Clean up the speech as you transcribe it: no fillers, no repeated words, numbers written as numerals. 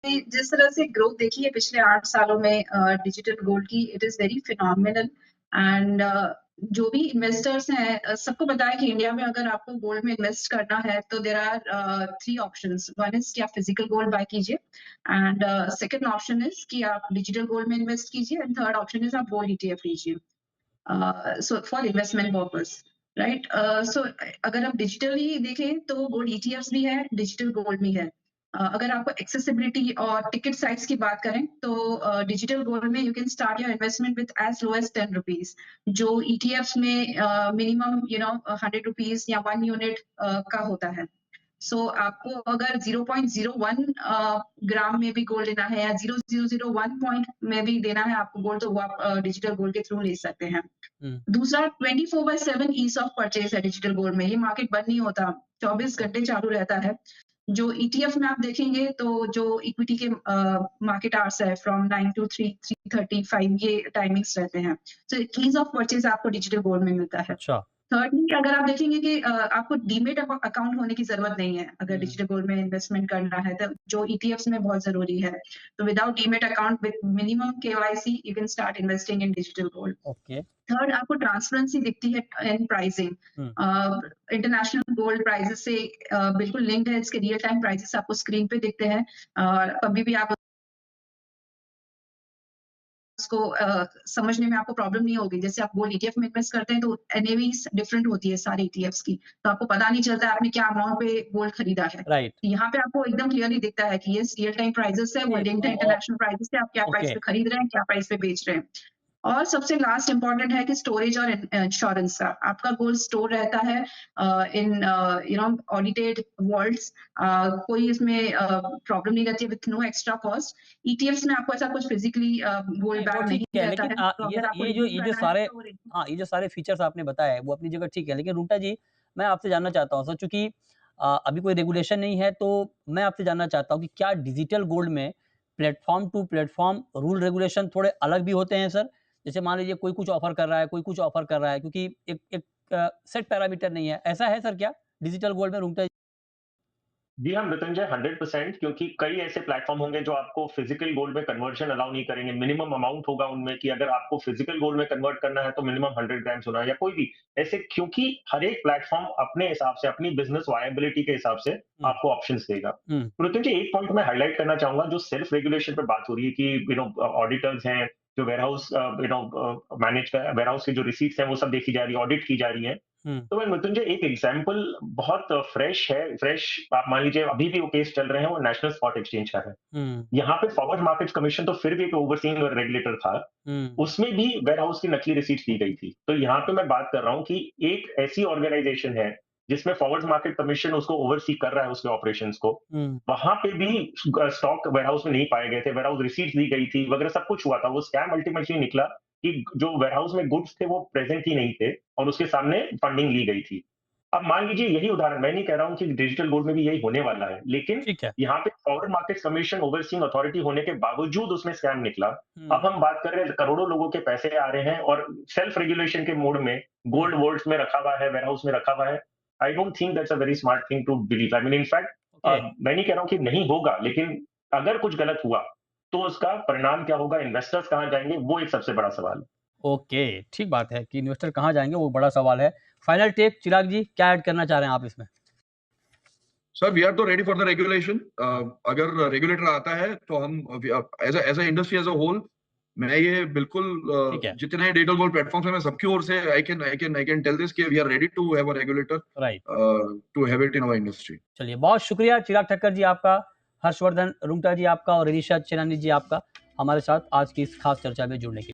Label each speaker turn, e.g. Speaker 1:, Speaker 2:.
Speaker 1: जिस तरह से ग्रोथ देखी है पिछले 8 सालों में डिजिटल गोल्ड की, it is very phenomenal and जो भी इन्वेस्टर्स हैं सबको पता है कि इंडिया में अगर आपको गोल्ड में इन्वेस्ट करना है तो there are 3 options. One is कि आप फिजिकल गोल्ड बाय कीजिए एंड सेकंड ऑप्शन इज़ कि आप डिजिटल गोल्ड में इन्वेस्ट कीजिए एंड थर्ड ऑप्शन इज़ आप गोल्ड ईटीएफ लीजिए। So for investment purpose, right? So अगर आप डिजिटली देखें तो गोल्ड ईटीएफ्स भी है, डिजिटल गोल्ड भी है। अगर आपको एक्सेसिबिलिटी और टिकट साइज की बात करें तो डिजिटल गोल्ड में you can start your investment with as low as 10 rupees, जो ईटीएफ्स में मिनिमम 100 रुपीज या 1 यूनिट का होता है। सो आपको अगर 0.01 ग्राम में भी गोल्ड लेना है या 0.001 पॉइंट में भी देना है आपको गोल्ड, तो वो आप डिजिटल गोल्ड के थ्रू ले सकते हैं। दूसरा 24/7 ईज ऑफ परचेज है डिजिटल गोल्ड में, ये मार्केट बंद नहीं होता, 24 घंटे चालू रहता है। जो ईटीएफ में आप देखेंगे तो जो इक्विटी के मार्केट आवर्स है फ्रॉम 9 to 3:35 ये टाइमिंग्स रहते हैं। सो ईज ऑफ परचेज आपको डिजिटल गोल्ड में मिलता है।
Speaker 2: अच्छा।
Speaker 1: थर्डली अगर आप देखेंगे कि आपको डीमेट अकाउंट होने की जरूरत नहीं है अगर डिजिटल गोल्ड में इन्वेस्टमेंट करना है, तो जो ईटीएफ्स में बहुत जरूरी है। तो without demat account with minimum KYC you can start investing in digital gold.
Speaker 2: Okay.
Speaker 1: Third, आपको ट्रांसपेरेंसी दिखती है इन प्राइसिंग। इंटरनेशनल गोल्ड प्राइसेस से बिल्कुल लिंक्ड है, इसके रियल टाइम प्राइसेस आपको स्क्रीन पे दिखते हैं और कभी भी आप उसको समझने में आपको प्रॉब्लम नहीं होगी। जैसे आप गोल्ड ईटीएफ में इन्वेस्ट करते हैं तो एनएवी डिफरेंट होती है सारे ईटीएफ्स की, तो आपको पता नहीं चलता है आपने क्या अमाउंट पे गोल्ड खरीदा है।
Speaker 2: राइट।
Speaker 1: यहाँ पे आपको एकदम क्लियरली दिखता है कि ये रियल टाइम प्राइसेस है, वो लिंक्ड है इंटरनेशनल प्राइसेस से, आप क्या प्राइस
Speaker 2: ओके।
Speaker 1: पे खरीद रहे हैं, क्या प्राइस पे बेच रहे हैं। और सबसे लास्ट इंपॉर्टेंट है कि स्टोरेज और इंश्योरेंस का आपका गोल्ड स्टोर रहता है इन ऑडिटेड वॉल्ट्स, कोई इसमें प्रॉब्लम नहीं रहती with no extra cost. ETFs में आपको ऐसा कुछ फिजिकली गोल्ड
Speaker 2: नहीं, वो
Speaker 1: बैग
Speaker 2: ठीक
Speaker 1: नहीं
Speaker 2: है,
Speaker 1: रहता
Speaker 2: लेकिन
Speaker 1: है, तो अगर आपको रिडीम
Speaker 2: ये जो
Speaker 1: करना है
Speaker 2: सारे,
Speaker 1: तो
Speaker 2: हाँ, ये जो सारे फीचर्स आपने बताए वो अपनी जगह ठीक है, लेकिन रूटा जी, मैं आपसे जानना चाहता हूँ सर, चूँकि अभी कोई रेगुलेशन नहीं है, तो मैं आपसे जानना चाहता हूँ कि क्या डिजिटल गोल्ड में platform to platform rule regulation थोड़े अलग भी होते हैं सर? जैसे मान लीजिए कोई कुछ ऑफ़र कर रहा है, कोई कुछ ऑफ़र कर रहा है, क्योंकि एक एक सेट पैरामीटर नहीं है। ऐसा है सर क्या डिजिटल गोल्ड में रूटा जी?
Speaker 3: जी हाँ, मृत्युंजय 100% क्योंकि कई ऐसे प्लेटफ़ॉर्म होंगे जो आपको फिज़िकल गोल्ड में कन्वर्जन अलाउ नहीं करेंगे। मिनिमम अमाउंट होगा उनमें कि अगर आपको फिज़िकल गोल्ड में कन्वर्ट करना है तो मिनिमम 100 ग्राम्स होना है या कोई भी ऐसे, क्योंकि हर एक प्लेटफ़ॉर्म अपने हिसाब से, अपनी बिज़नेस वायबिलिटी के हिसाब से
Speaker 2: हुँ,
Speaker 3: आपको ऑप्शंस देगा।
Speaker 2: हुँ,
Speaker 3: मृत्युंजय, एक पॉइंट मैं हाइलाइट करना चाहूँगा, जो सेल्फ रेगुलेशन पे बात हो रही है कि ऑडिटर्स हैं, जो वेयरहाउस मैनेज कर वेयरहाउस की जो रिसीट्स हैं वो सब देखी जा रही है, ऑडिट की जा रही है।
Speaker 2: हुँ,
Speaker 3: तो मैं मृत्युंजय एक एग्जांपल बहुत फ्रेश है, फ्रेश आप मान लीजिए अभी भी वो केस चल रहे हैं, वो नेशनल स्पॉट एक्सचेंज का है।
Speaker 2: हुँ,
Speaker 3: यहाँ पे फॉरवर्ड मार्केट्स कमीशन तो फिर भी एक ओवरसीइंग रेगुलेटर था,
Speaker 2: हुँ,
Speaker 3: उसमें भी वेयरहाउस की नकली रिसीट्स दी गई थी। तो यहाँ पे मैं बात कर रहा हूँ कि एक ऐसी ऑर्गेनाइजेशन है जिसमें फॉरवर्ड मार्केट कमीशन उसको ओवरसी कर रहा है उसके ऑपरेशंस को।
Speaker 2: हुँ,
Speaker 3: वहां पे भी स्टॉक वेयरहाउस में नहीं पाए गए थे, वेयरहाउस रिसीट्स दी गई थी वगैरह, सब कुछ हुआ था। वो स्कैम अल्टीमेटली निकला कि जो वेयरहाउस में गुड्स थे वो प्रेजेंट ही नहीं थे और उसके सामने फंडिंग ली गई थी। अब मान लीजिए यही उदाहरण, मैं नहीं कह रहा हूँ कि डिजिटल गोल्ड में भी यही होने वाला है, लेकिन
Speaker 2: ठीक है।
Speaker 3: यहाँ पे forward market commission overseeing authority होने के बावजूद उसमें स्कैम निकला।
Speaker 2: हुँ,
Speaker 3: अब हम बात कर रहे हैं, करोड़ों लोगों के पैसे आ रहे हैं और सेल्फ रेगुलेशन के मोड में
Speaker 2: हुँ,
Speaker 3: गोल्ड वोल्ट्स में रखा हुआ है, वेयरहाउस में रखा हुआ है। I don't think that's a very smart thing to believe. I mean in fact
Speaker 2: okay.
Speaker 3: मैं नहीं कह रहा हूँ कि नहीं होगा, लेकिन अगर कुछ गलत हुआ तो उसका परिणाम क्या होगा, इन्वेस्टर्स कहाँ जाएंगे, वो एक सबसे बड़ा सवाल है।
Speaker 2: ओके, ठीक बात है कि इन्वेस्टर कहाँ जाएँगे वो बड़ा सवाल है। फाइनल टेक चिराग जी, क्या ऐड करना चाह रहे हैं आप इसमें?
Speaker 4: सर, वी आर तो रेडी फॉर द रेगुलेशन। अगर रेगुलेटर आता है तो हम as a industry as a whole, मैं ये बिल्कुल
Speaker 2: ठीक है,
Speaker 4: जितने डिजिटल गोल्ड प्लेटफॉर्म्स हैं मैं सबकी ओर से आई कैन टेल दिस कि we are ready to have a regulator
Speaker 2: right.
Speaker 4: To have it in our industry.
Speaker 2: चलिए, बहुत शुक्रिया चिराग ठक्कर जी आपका, हर्षवर्धन रुंगटा जी आपका और ऋषा चेनानी जी आपका हमारे साथ आज की इस खास चर्चा में जुड़ने के लिए।